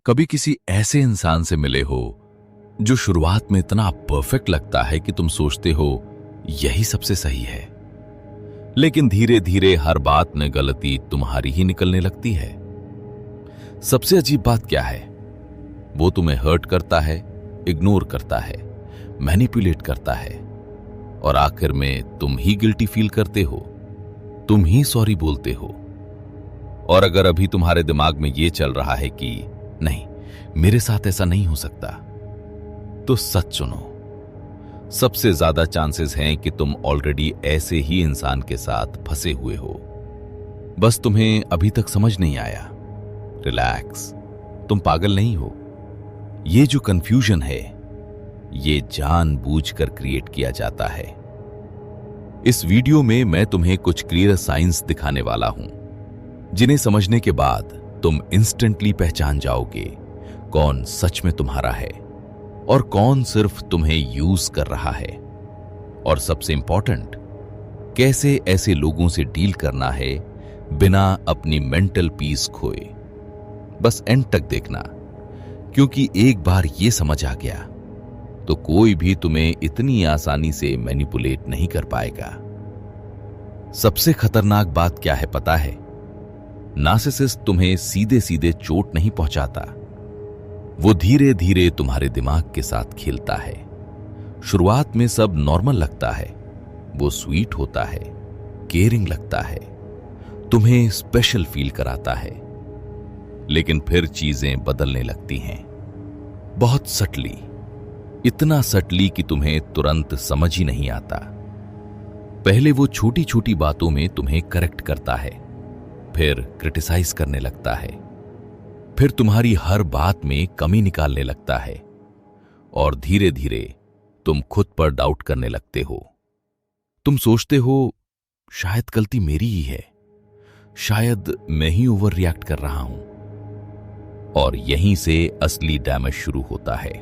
कभी किसी ऐसे इंसान से मिले हो जो शुरुआत में इतना परफेक्ट लगता है कि तुम सोचते हो यही सबसे सही है, लेकिन धीरे धीरे हर बात में गलती तुम्हारी ही निकलने लगती है। सबसे अजीब बात क्या है, वो तुम्हें हर्ट करता है, इग्नोर करता है, मैनिपुलेट करता है और आखिर में तुम ही गिल्टी फील करते हो, तुम ही सॉरी बोलते हो। और अगर अभी तुम्हारे दिमाग में ये चल रहा है कि नहीं, मेरे साथ ऐसा नहीं हो सकता, तो सच सुनो, सबसे ज्यादा चांसेस हैं कि तुम ऑलरेडी ऐसे ही इंसान के साथ फंसे हुए हो, बस तुम्हें अभी तक समझ नहीं आया। रिलैक्स, तुम पागल नहीं हो। ये जो कंफ्यूजन है, ये जानबूझकर क्रिएट किया जाता है। इस वीडियो में मैं तुम्हें कुछ क्लियर साइंस दिखाने वाला हूं, जिन्हें समझने के बाद तुम इंस्टेंटली पहचान जाओगे कौन सच में तुम्हारा है और कौन सिर्फ तुम्हें यूज कर रहा है। और सबसे इंपॉर्टेंट, कैसे ऐसे लोगों से डील करना है बिना अपनी मेंटल पीस खोए। बस एंड तक देखना, क्योंकि एक बार ये समझ आ गया तो कोई भी तुम्हें इतनी आसानी से मैनिपुलेट नहीं कर पाएगा। सबसे खतरनाक बात क्या है पता है? नार्सिसिस्ट तुम्हें सीधे सीधे चोट नहीं पहुंचाता, वो धीरे धीरे तुम्हारे दिमाग के साथ खेलता है। शुरुआत में सब नॉर्मल लगता है, वो स्वीट होता है, केयरिंग लगता है, तुम्हें स्पेशल फील कराता है, लेकिन फिर चीजें बदलने लगती हैं, बहुत सटली, इतना सटली कि तुम्हें तुरंत समझ ही नहीं आता। पहले वो छोटी छोटी बातों में तुम्हें करेक्ट करता है, फिर क्रिटिसाइज करने लगता है, फिर तुम्हारी हर बात में कमी निकालने लगता है और धीरे धीरे तुम खुद पर डाउट करने लगते हो। तुम सोचते हो शायद गलती मेरी ही है, शायद मैं ही ओवर रिएक्ट कर रहा हूं। और यहीं से असली डैमेज शुरू होता है,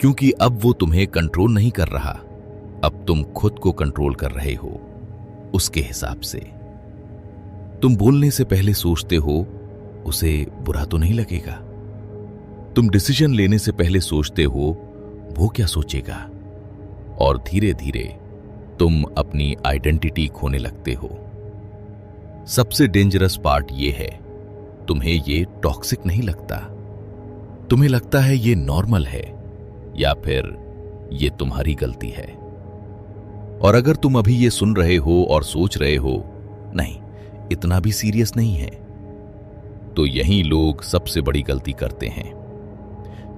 क्योंकि अब वो तुम्हें कंट्रोल नहीं कर रहा, अब तुम खुद को कंट्रोल कर रहे हो उसके हिसाब से। तुम बोलने से पहले सोचते हो उसे बुरा तो नहीं लगेगा, तुम डिसीजन लेने से पहले सोचते हो वो क्या सोचेगा, और धीरे धीरे तुम अपनी आइडेंटिटी खोने लगते हो। सबसे डेंजरस पार्ट ये है, तुम्हें ये टॉक्सिक नहीं लगता, तुम्हें लगता है ये नॉर्मल है या फिर ये तुम्हारी गलती है। और अगर तुम अभी ये सुन रहे हो और सोच रहे हो नहीं, इतना भी सीरियस नहीं है, तो यही लोग सबसे बड़ी गलती करते हैं।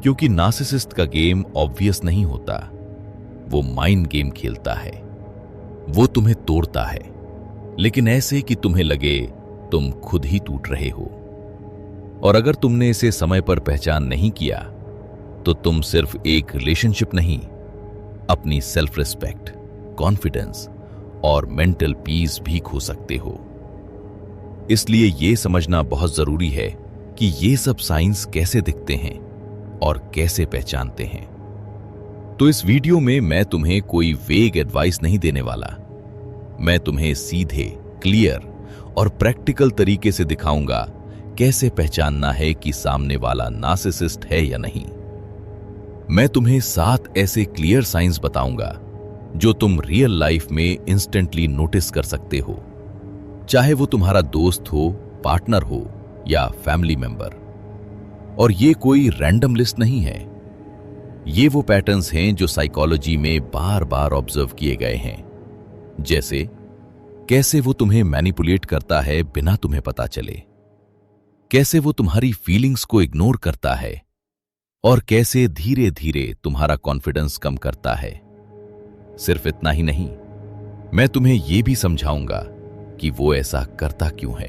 क्योंकि नार्सिसिस्ट का गेम ऑब्वियस नहीं होता, वो माइंड गेम खेलता है। वो तुम्हें तोड़ता है, लेकिन ऐसे कि तुम्हें लगे तुम खुद ही टूट रहे हो। और अगर तुमने इसे समय पर पहचान नहीं किया तो तुम सिर्फ एक रिलेशनशिप नहीं, अपनी सेल्फ रिस्पेक्ट, कॉन्फिडेंस और मेंटल पीस भी खो सकते हो। इसलिए यह समझना बहुत जरूरी है कि ये सब साइंस कैसे दिखते हैं और कैसे पहचानते हैं। तो इस वीडियो में मैं तुम्हें कोई वेग एडवाइस नहीं देने वाला, मैं तुम्हें सीधे, क्लियर और प्रैक्टिकल तरीके से दिखाऊंगा कैसे पहचानना है कि सामने वाला नार्सिसिस्ट है या नहीं। मैं तुम्हें 7 ऐसे क्लियर साइंस बताऊंगा जो तुम रियल लाइफ में इंस्टेंटली नोटिस कर सकते हो, चाहे वो तुम्हारा दोस्त हो, पार्टनर हो या फैमिली मेंबर। और ये कोई रैंडम लिस्ट नहीं है, ये वो पैटर्न्स हैं जो साइकोलॉजी में बार बार ऑब्जर्व किए गए हैं। जैसे कैसे वो तुम्हें मैनिपुलेट करता है बिना तुम्हें पता चले, कैसे वो तुम्हारी फीलिंग्स को इग्नोर करता है और कैसे धीरे धीरे तुम्हारा कॉन्फिडेंस कम करता है। सिर्फ इतना ही नहीं, मैं तुम्हें यह भी समझाऊंगा कि वो ऐसा करता क्यों है,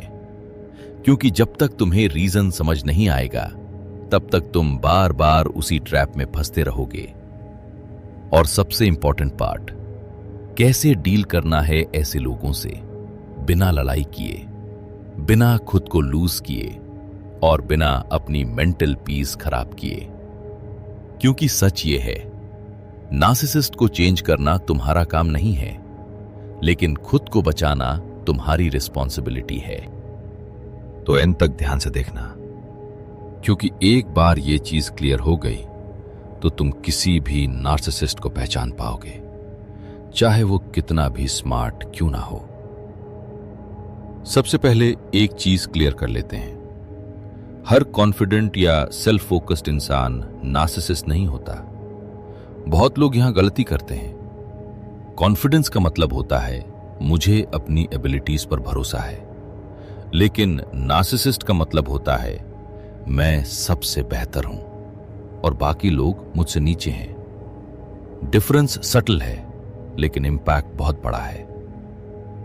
क्योंकि जब तक तुम्हें रीजन समझ नहीं आएगा तब तक तुम बार बार उसी ट्रैप में फंसते रहोगे। और सबसे इंपॉर्टेंट पार्ट, कैसे डील करना है ऐसे लोगों से बिना लड़ाई किए, बिना खुद को लूज किए और बिना अपनी मेंटल पीस खराब किए। क्योंकि सच ये है, नार्सिसिस्ट को चेंज करना तुम्हारा काम नहीं है, लेकिन खुद को बचाना तुम्हारी रिस्पॉन्सिबिलिटी है। तो एंड तक ध्यान से देखना, क्योंकि एक बार ये चीज क्लियर हो गई तो तुम किसी भी नार्सिसिस्ट को पहचान पाओगे, चाहे वो कितना भी स्मार्ट क्यों ना हो। सबसे पहले एक चीज क्लियर कर लेते हैं, हर कॉन्फिडेंट या सेल्फ फोकस्ड इंसान नार्सिसिस्ट नहीं होता। बहुत लोग यहां गलती करते हैं। कॉन्फिडेंस का मतलब होता है मुझे अपनी एबिलिटीज पर भरोसा है, लेकिन नार्सिसिस्ट का मतलब होता है मैं सबसे बेहतर हूं और बाकी लोग मुझसे नीचे हैं। डिफरेंस सटल है लेकिन इंपैक्ट बहुत बड़ा है।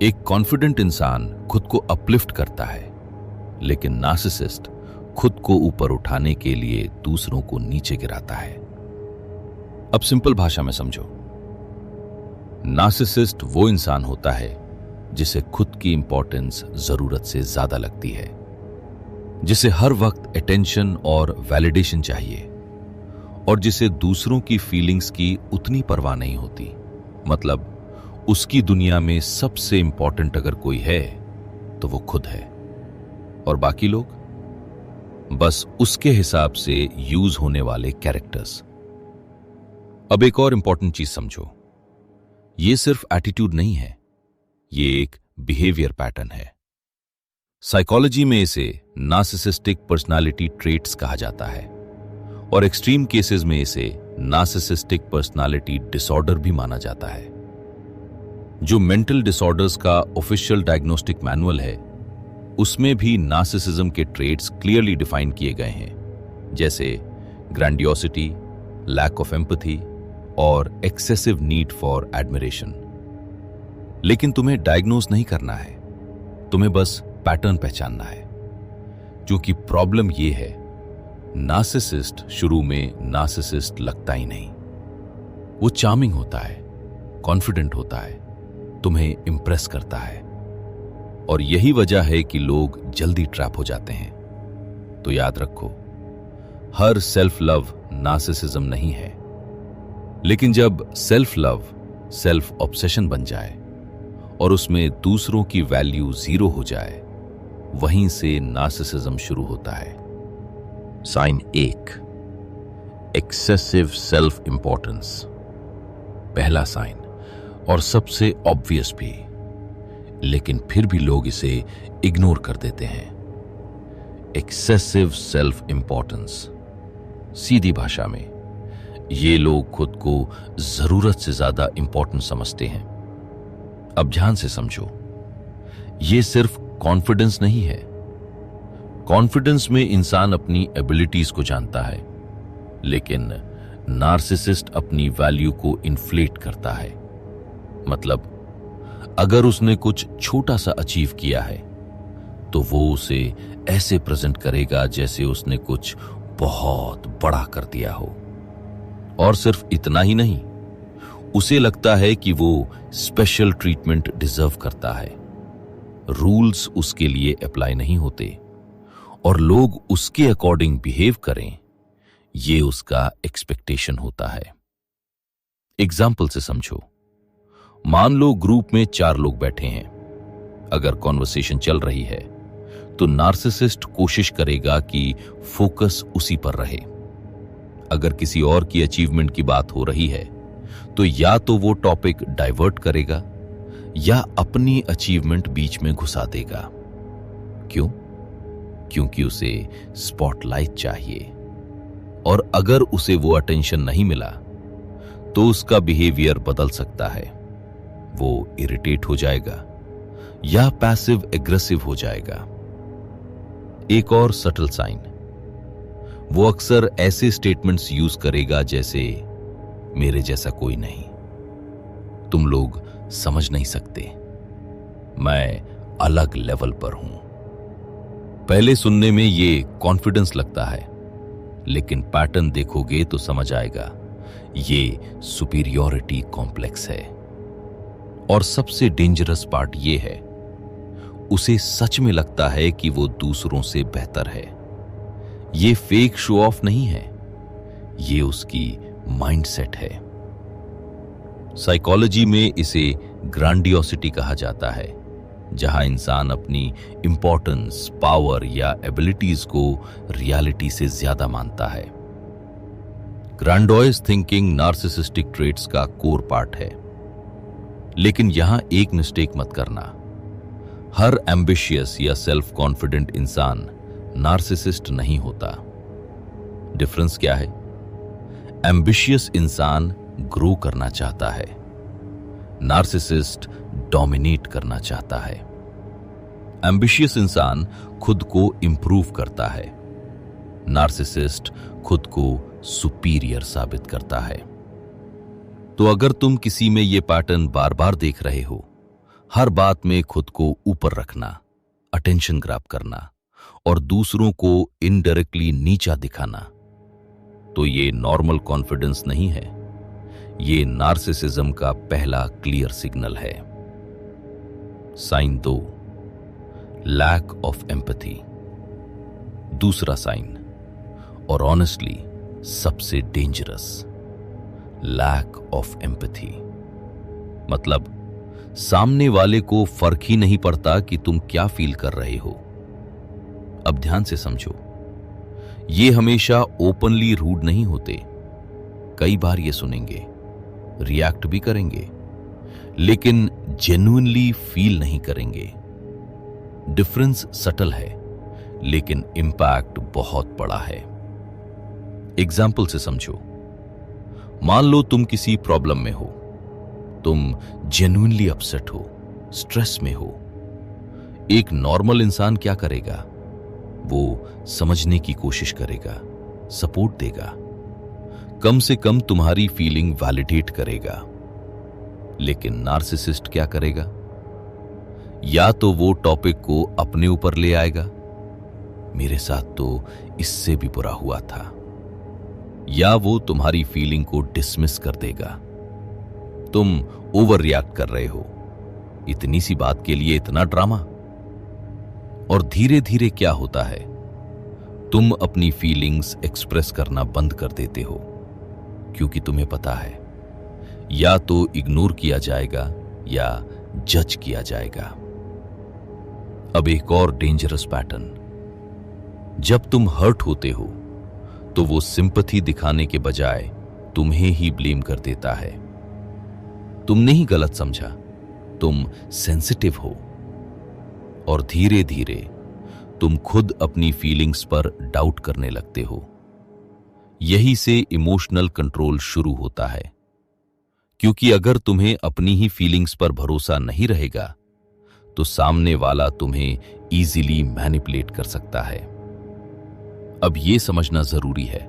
एक कॉन्फिडेंट इंसान खुद को अपलिफ्ट करता है, लेकिन नार्सिसिस्ट खुद को ऊपर उठाने के लिए दूसरों को नीचे गिराता है। अब सिंपल भाषा में समझो, नार्सिसिस्ट वो इंसान होता है जिसे खुद की इंपॉर्टेंस जरूरत से ज्यादा लगती है, जिसे हर वक्त अटेंशन और वैलिडेशन चाहिए और जिसे दूसरों की फीलिंग्स की उतनी परवाह नहीं होती। मतलब उसकी दुनिया में सबसे इंपॉर्टेंट अगर कोई है तो वो खुद है और बाकी लोग बस उसके हिसाब से यूज होने वाले कैरेक्टर्स। अब एक और इंपॉर्टेंट चीज समझो, ये सिर्फ एटीट्यूड नहीं है, ये एक बिहेवियर पैटर्न है। साइकोलॉजी में इसे नार्सिसिस्टिक पर्सनालिटी ट्रेट्स कहा जाता है और एक्सट्रीम केसेस में इसे नार्सिसिस्टिक पर्सनालिटी डिसऑर्डर भी माना जाता है। जो मेंटल डिसऑर्डर्स का ऑफिशियल डायग्नोस्टिक मैनुअल है, उसमें भी नार्सिसिज्म के ट्रेट्स क्लियरली डिफाइन किए गए हैं, जैसे ग्रैंडियोसिटी, लैक ऑफ एम्पैथी और एक्सेसिव नीड फॉर एडमिरेशन। लेकिन तुम्हें डायग्नोज नहीं करना है, तुम्हें बस पैटर्न पहचानना है। क्योंकि प्रॉब्लम यह है, नार्सिसिस्ट शुरू में नार्सिसिस्ट लगता ही नहीं। वो चार्मिंग होता है, कॉन्फिडेंट होता है, तुम्हें इंप्रेस करता है और यही वजह है कि लोग जल्दी ट्रैप हो जाते हैं। तो याद रखो, हर सेल्फ लव नार्सिसिज्म नहीं है, लेकिन जब सेल्फ लव सेल्फ ऑब्सेशन बन जाए और उसमें दूसरों की वैल्यू जीरो हो जाए, वहीं से नार्सिसिज्म शुरू होता है। Sign 1, excessive self importance. पहला साइन और सबसे ऑब्वियस भी, लेकिन फिर भी लोग इसे इग्नोर कर देते हैं। Excessive self importance. सीधी भाषा में ये लोग खुद को जरूरत से ज्यादा इंपॉर्टेंट समझते हैं। अब ध्यान से समझो, ये सिर्फ कॉन्फिडेंस नहीं है। कॉन्फिडेंस में इंसान अपनी एबिलिटीज को जानता है, लेकिन नार्सिसिस्ट अपनी वैल्यू को इन्फ्लेट करता है। मतलब अगर उसने कुछ छोटा सा अचीव किया है तो वो उसे ऐसे प्रेजेंट करेगा जैसे उसने कुछ बहुत बड़ा कर दिया हो। और सिर्फ इतना ही नहीं, उसे लगता है कि वो स्पेशल ट्रीटमेंट डिजर्व करता है। रूल्स उसके लिए अप्लाई नहीं होते और लोग उसके अकॉर्डिंग बिहेव करें, ये उसका एक्सपेक्टेशन होता है। एग्जाम्पल से समझो, मान लो ग्रुप में 4 लोग बैठे हैं। अगर कॉन्वर्सेशन चल रही है तो नार्सिसिस्ट कोशिश करेगा कि फोकस उसी पर रहे। अगर किसी और की अचीवमेंट की बात हो रही है तो या तो वो टॉपिक डाइवर्ट करेगा या अपनी अचीवमेंट बीच में घुसा देगा। क्यों? क्योंकि उसे स्पॉटलाइट चाहिए और अगर उसे वो अटेंशन नहीं मिला तो उसका बिहेवियर बदल सकता है। वो इरिटेट हो जाएगा या पैसिव एग्रेसिव हो जाएगा। एक और सटल साइन, वो अक्सर ऐसे स्टेटमेंट्स यूज करेगा जैसे मेरे जैसा कोई नहीं, तुम लोग समझ नहीं सकते, मैं अलग लेवल पर हूं। पहले सुनने में ये कॉन्फिडेंस लगता है, लेकिन पैटर्न देखोगे तो समझ आएगा ये सुपीरियॉरिटी कॉम्प्लेक्स है। और सबसे डेंजरस पार्ट ये है, उसे सच में लगता है कि वो दूसरों से बेहतर है। ये फेक शो ऑफ नहीं है, ये उसकी माइंडसेट है। साइकोलॉजी में इसे ग्रांडियोसिटी कहा जाता है, जहां इंसान अपनी इंपॉर्टेंस, पावर या एबिलिटीज को रियलिटी से ज्यादा मानता है। ग्रैंडोइज थिंकिंग नार्सिसिस्टिक ट्रेट्स का कोर पार्ट है। लेकिन यहां एक मिस्टेक मत करना। हर एम्बिशियस या सेल्फ कॉन्फिडेंट इंसान नार्सिसिस्ट नहीं होता। डिफरेंस क्या है? एम्बिशियस इंसान ग्रो करना चाहता है, नार्सिसिस्ट डोमिनेट करना चाहता है। एम्बिशियस इंसान खुद को इंप्रूव करता है, नार्सिसिस्ट खुद को सुपीरियर साबित करता है। तो अगर तुम किसी में यह पैटर्न बार बार देख रहे हो, हर बात में खुद को ऊपर रखना, अटेंशन ग्रैब करना और दूसरों को इनडायरेक्टली नीचा दिखाना, तो ये नॉर्मल कॉन्फिडेंस नहीं है, ये नार्सिसिज्म का पहला क्लियर सिग्नल है। Sign 2, lack of empathy. दूसरा साइन, और ऑनेस्टली सबसे डेंजरस, लैक ऑफ एम्पैथी। मतलब सामने वाले को फर्क ही नहीं पड़ता कि तुम क्या फील कर रहे हो। अब ध्यान से समझो, ये हमेशा ओपनली रूड नहीं होते। कई बार ये सुनेंगे, रिएक्ट भी करेंगे, लेकिन जेन्युइनली फील नहीं करेंगे। डिफरेंस सटल है, लेकिन इंपैक्ट बहुत बड़ा है। एग्जाम्पल से समझो। मान लो तुम किसी प्रॉब्लम में हो, तुम जेन्युइनली अपसेट हो, स्ट्रेस में हो। एक नॉर्मल इंसान क्या करेगा? वो समझने की कोशिश करेगा, सपोर्ट देगा, कम से कम तुम्हारी फीलिंग वैलिडेट करेगा। लेकिन नार्सिसिस्ट क्या करेगा? या तो वो टॉपिक को अपने ऊपर ले आएगा, मेरे साथ तो इससे भी बुरा हुआ था, या वो तुम्हारी फीलिंग को डिसमिस कर देगा। तुम ओवर रिएक्ट कर रहे हो, इतनी सी बात के लिए इतना ड्रामा। और धीरे धीरे क्या होता है, तुम अपनी फीलिंग्स एक्सप्रेस करना बंद कर देते हो, क्योंकि तुम्हें पता है या तो इग्नोर किया जाएगा या जज किया जाएगा। अब एक और डेंजरस पैटर्न, जब तुम हर्ट होते हो तो वो सिंपैथी दिखाने के बजाय तुम्हें ही ब्लेम कर देता है। तुमने ही गलत समझा, तुम सेंसिटिव हो। और धीरे धीरे तुम खुद अपनी फीलिंग्स पर डाउट करने लगते हो। यही से इमोशनल कंट्रोल शुरू होता है, क्योंकि अगर तुम्हें अपनी ही फीलिंग्स पर भरोसा नहीं रहेगा तो सामने वाला तुम्हें इजीली मैनिपुलेट कर सकता है। अब यह समझना जरूरी है,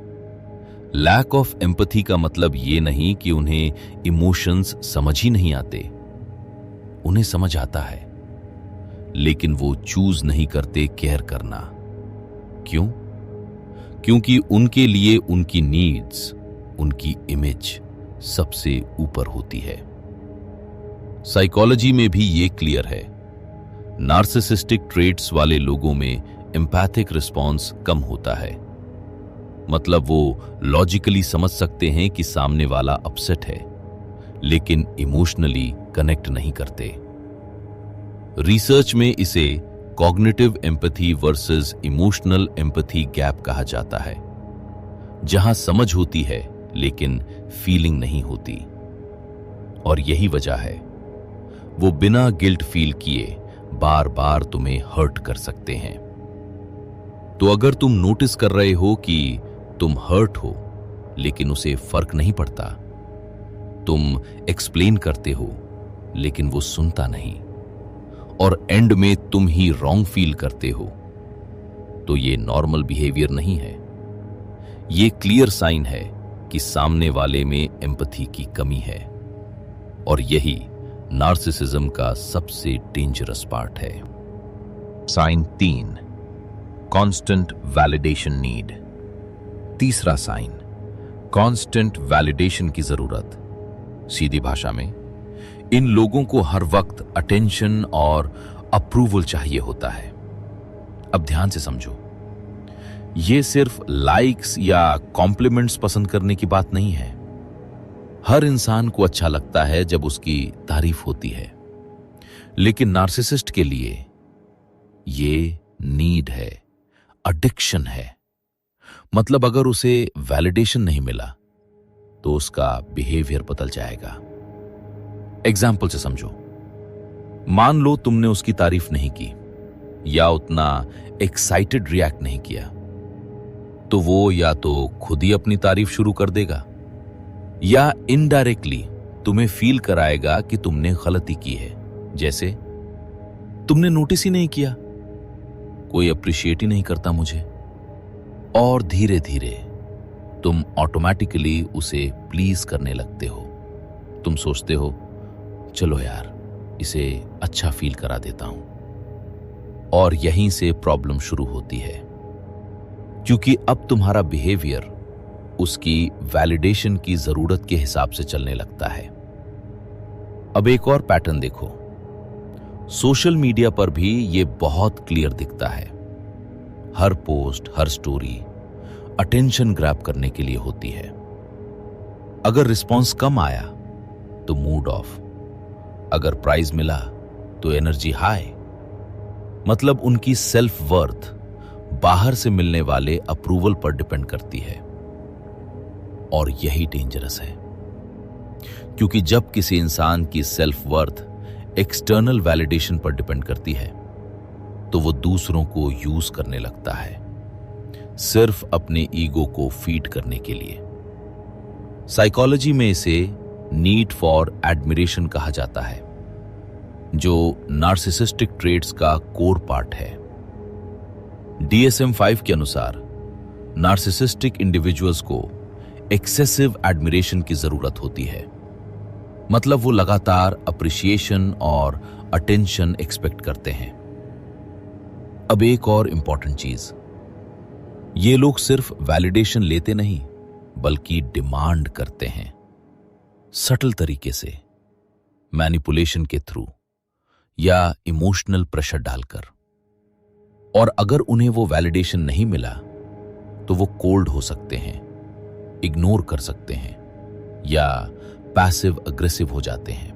लैक ऑफ एम्पैथी का मतलब यह नहीं कि उन्हें इमोशंस समझ ही नहीं आते। उन्हें समझ आता है, लेकिन वो चूज नहीं करते केयर करना। क्यों? क्योंकि उनके लिए उनकी नीड्स, उनकी इमेज सबसे ऊपर होती है। साइकोलॉजी में भी ये क्लियर है, नार्सिसिस्टिक ट्रेट्स वाले लोगों में एम्पैथिक रिस्पॉन्स कम होता है। मतलब वो लॉजिकली समझ सकते हैं कि सामने वाला अपसेट है, लेकिन इमोशनली कनेक्ट नहीं करते। रिसर्च में इसे cognitive empathy versus emotional empathy gap कहा जाता है, जहां समझ होती है लेकिन फीलिंग नहीं होती। और यही वजह है वो बिना गिल्ट फील किए बार बार तुम्हें हर्ट कर सकते हैं। तो अगर तुम नोटिस कर रहे हो कि तुम हर्ट हो लेकिन उसे फर्क नहीं पड़ता, तुम एक्सप्लेन करते हो लेकिन वो सुनता नहीं, और एंड में तुम ही रॉन्ग फील करते हो, तो ये नॉर्मल बिहेवियर नहीं है। ये क्लियर साइन है कि सामने वाले में एम्पैथी की कमी है, और यही नार्सिसिज्म का सबसे डेंजरस पार्ट है। Sign 3, constant validation need. तीसरा साइन, कांस्टेंट वैलिडेशन की जरूरत। सीधी भाषा में, इन लोगों को हर वक्त अटेंशन और अप्रूवल चाहिए होता है। अब ध्यान से समझो, ये सिर्फ लाइक्स या कॉम्प्लीमेंट्स पसंद करने की बात नहीं है। हर इंसान को अच्छा लगता है जब उसकी तारीफ होती है, लेकिन नार्सिसिस्ट के लिए ये नीड है, एडिक्शन है। मतलब अगर उसे वैलिडेशन नहीं मिला तो उसका बिहेवियर बदल जाएगा। एग्जाम्पल से समझो। मान लो तुमने उसकी तारीफ नहीं की या उतना एक्साइटेड रिएक्ट नहीं किया, तो वो या तो खुद ही अपनी तारीफ शुरू कर देगा या इनडायरेक्टली तुम्हें फील कराएगा कि तुमने गलती की है। जैसे, तुमने नोटिस ही नहीं किया, कोई अप्रिशिएट ही नहीं करता मुझे। और धीरे धीरे तुम ऑटोमेटिकली उसे प्लीज करने लगते हो। तुम सोचते हो, चलो यार, इसे अच्छा फील करा देता हूं। और यहीं से प्रॉब्लम शुरू होती है, क्योंकि अब तुम्हारा बिहेवियर उसकी वैलिडेशन की जरूरत के हिसाब से चलने लगता है। अब एक और पैटर्न देखो। सोशल मीडिया पर भी ये बहुत क्लियर दिखता है। हर पोस्ट, हर स्टोरी अटेंशन ग्रैब करने के लिए होती है। अगर रिस्पॉन्स कम आया तो मूड ऑफ, अगर प्राइज मिला तो एनर्जी हाई। मतलब उनकी सेल्फ वर्थ बाहर से मिलने वाले अप्रूवल पर डिपेंड करती है। और यही डेंजरस है, क्योंकि जब किसी इंसान की सेल्फ वर्थ एक्सटर्नल वैलिडेशन पर डिपेंड करती है तो वो दूसरों को यूज करने लगता है, सिर्फ अपने ईगो को फीड करने के लिए। साइकोलॉजी में इसे नीड फॉर एडमिरेशन कहा जाता है, जो नार्सिसिस्टिक ट्रेट्स का कोर पार्ट है। DSM-5 के अनुसार नार्सिसिस्टिक इंडिविजुअल्स को एक्सेसिव एडमिरेशन की जरूरत होती है। मतलब वो लगातार अप्रिशिएशन और अटेंशन एक्सपेक्ट करते हैं। अब एक और इंपॉर्टेंट चीज, ये लोग सिर्फ वैलिडेशन लेते नहीं बल्कि डिमांड करते हैं, सटल तरीके से, मैनिपुलेशन के थ्रू या इमोशनल प्रेशर डालकर। और अगर उन्हें वो वैलिडेशन नहीं मिला तो वो कोल्ड हो सकते हैं, इग्नोर कर सकते हैं या पैसिव अग्रेसिव हो जाते हैं।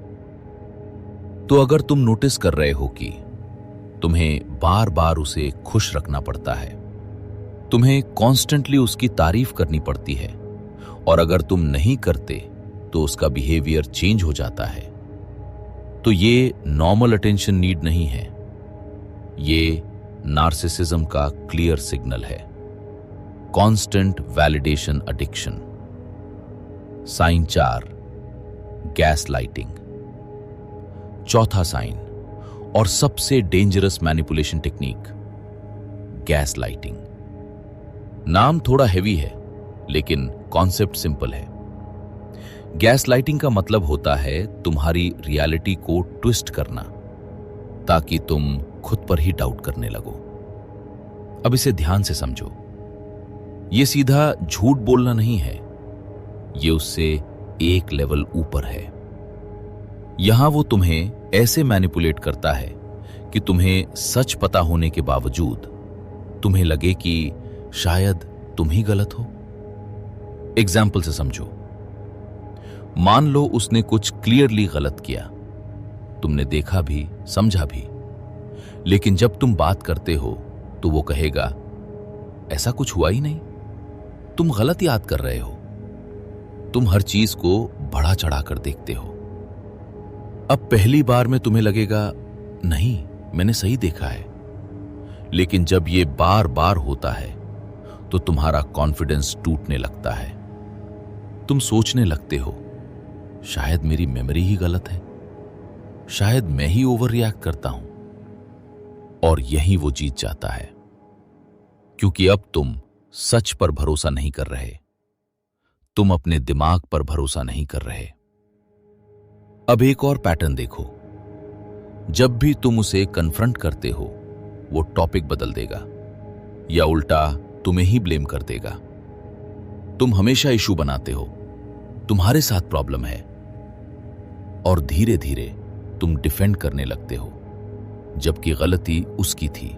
तो अगर तुम नोटिस कर रहे हो कि तुम्हें बार बार उसे खुश रखना पड़ता है, तुम्हें कॉन्स्टेंटली उसकी तारीफ करनी पड़ती है, और अगर तुम नहीं करते तो उसका बिहेवियर चेंज हो जाता है, तो ये नॉर्मल अटेंशन नीड नहीं है, ये नार्सिसिज्म का क्लियर सिग्नल है। Constant validation addiction. Sign 4, gaslighting. चौथा साइन और सबसे dangerous manipulation technique, gaslighting. नाम थोड़ा हेवी है लेकिन कॉन्सेप्ट सिंपल है। गैस लाइटिंग का मतलब होता है तुम्हारी रियलिटी को ट्विस्ट करना ताकि तुम खुद पर ही डाउट करने लगो। अब इसे ध्यान से समझो। ये सीधा झूठ बोलना नहीं है, ये उससे एक लेवल ऊपर है। यहां वो तुम्हें ऐसे मैनिपुलेट करता है कि तुम्हें सच पता होने के बावजूद तुम्हें लगे कि शायद तुम ही गलत हो। एग्जाम्पल से समझो। मान लो उसने कुछ क्लियरली गलत किया, तुमने देखा भी, समझा भी, लेकिन जब तुम बात करते हो तो वो कहेगा, ऐसा कुछ हुआ ही नहीं, तुम गलत याद कर रहे हो। तुम हर चीज को बढ़ा चढ़ा कर देखते हो। अब पहली बार में तुम्हें लगेगा, नहीं, मैंने सही देखा है, लेकिन जब ये बार बार होता है तो तुम्हारा कॉन्फिडेंस टूटने लगता है। तुम सोचने लगते हो, शायद मेरी मेमोरी ही गलत है, शायद मैं ही ओवर रिएक्ट करता हूं। और यही वो जीत जाता है, क्योंकि अब तुम सच पर भरोसा नहीं कर रहे, तुम अपने दिमाग पर भरोसा नहीं कर रहे। अब एक और पैटर्न देखो। जब भी तुम उसे कन्फ्रंट करते हो, वो टॉपिक बदल देगा या उल्टा तुम्हें ही ब्लेम कर देगा। तुम हमेशा इशू बनाते हो, तुम्हारे साथ प्रॉब्लम है, और धीरे धीरे तुम डिफेंड करने लगते हो जबकि गलती उसकी थी।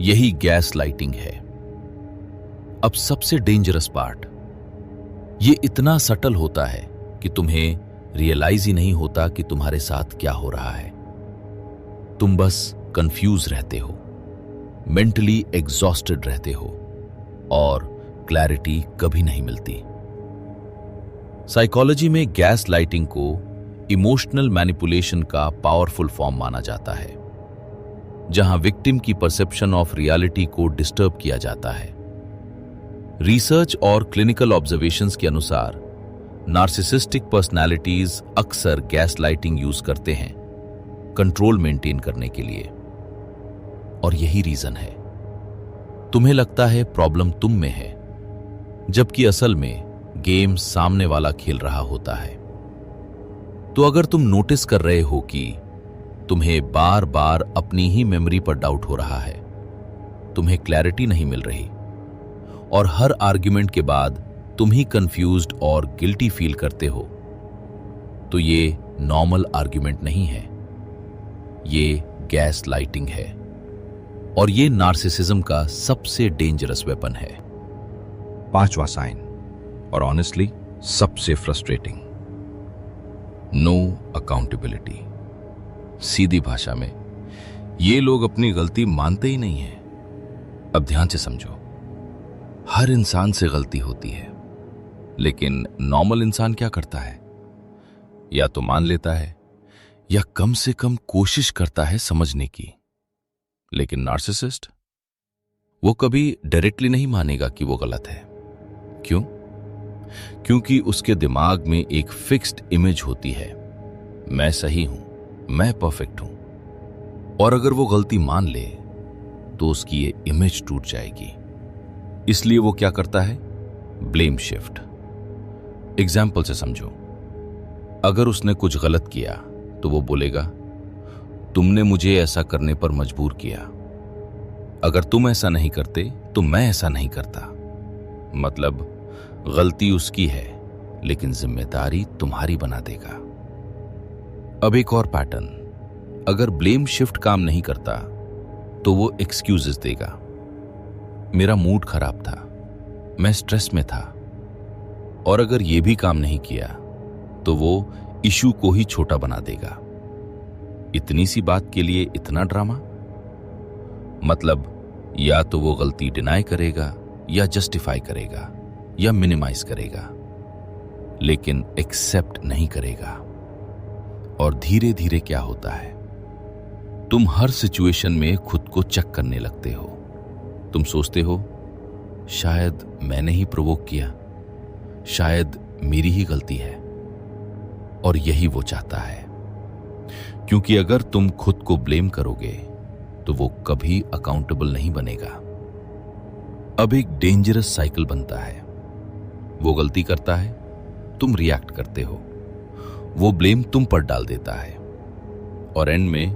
यही गैस लाइटिंग है। अब सबसे डेंजरस पार्ट, ये इतना सटल होता है कि तुम्हें रियलाइज ही नहीं होता कि तुम्हारे साथ क्या हो रहा है। तुम बस कंफ्यूज रहते हो, मेंटली एग्जॉस्टेड रहते हो और क्लैरिटी कभी नहीं मिलती। साइकोलॉजी में गैस लाइटिंग को इमोशनल मैनिपुलेशन का पावरफुल फॉर्म माना जाता है, जहां विक्टिम की परसेप्शन ऑफ रियलिटी को डिस्टर्ब किया जाता है। रिसर्च और क्लिनिकल ऑब्जर्वेशंस के अनुसार नार्सिसिस्टिक पर्सनालिटीज अक्सर गैस लाइटिंग यूज करते हैं कंट्रोल मेंटेन करने के लिए, और यही रीजन है तुम्हें लगता है प्रॉब्लम तुम में है, जबकि असल में गेम सामने वाला खेल रहा होता है। तो अगर तुम नोटिस कर रहे हो कि तुम्हें बार बार अपनी ही मेमोरी पर डाउट हो रहा है, तुम्हें क्लैरिटी नहीं मिल रही और हर आर्ग्यूमेंट के बाद तुम ही कंफ्यूज्ड और गिल्टी फील करते हो, तो ये नॉर्मल आर्ग्यूमेंट नहीं है, ये गैस लाइटिंग है और ये नार्सिसिज्म का सबसे डेंजरस वेपन है। 5वां साइन, और ऑनेस्टली सबसे फ्रस्ट्रेटिंग, नो अकाउंटेबिलिटी। सीधी भाषा में ये लोग अपनी गलती मानते ही नहीं हैं। अब ध्यान से समझो, हर इंसान से गलती होती है, लेकिन नॉर्मल इंसान क्या करता है? या तो मान लेता है या कम से कम कोशिश करता है समझने की। लेकिन नार्सिसिस्ट, वो कभी डायरेक्टली नहीं मानेगा कि वो गलत है। क्यों? क्योंकि उसके दिमाग में एक फिक्स्ड इमेज होती है, मैं सही हूं, मैं परफेक्ट हूं, और अगर वो गलती मान ले तो उसकी ये इमेज टूट जाएगी। इसलिए वो क्या करता है? Blame shift. एग्जाम्पल से समझो, अगर उसने कुछ गलत किया तो वो बोलेगा, तुमने मुझे ऐसा करने पर मजबूर किया, अगर तुम ऐसा नहीं करते तो मैं ऐसा नहीं करता। मतलब गलती उसकी है, लेकिन जिम्मेदारी तुम्हारी बना देगा। अब एक और पैटर्न, अगर ब्लेम शिफ्ट काम नहीं करता तो वो एक्सक्यूजेस देगा। मेरा मूड खराब था, मैं स्ट्रेस में था, और अगर ये भी काम नहीं किया तो वो इशू को ही छोटा बना देगा। इतनी सी बात के लिए इतना ड्रामा? मतलब या तो वो गलती डिनाई करेगा या जस्टिफाई करेगा या मिनिमाइज करेगा, लेकिन एक्सेप्ट नहीं करेगा। और धीरे धीरे क्या होता है, तुम हर सिचुएशन में खुद को चेक करने लगते हो। तुम सोचते हो, शायद मैंने ही प्रोवोक किया, शायद मेरी ही गलती है। और यही वो चाहता है, क्योंकि अगर तुम खुद को ब्लेम करोगे तो वो कभी अकाउंटेबल नहीं बनेगा। अब एक डेंजरस साइकिल बनता है। वो गलती करता है, तुम रिएक्ट करते हो, वो ब्लेम तुम पर डाल देता है, और एंड में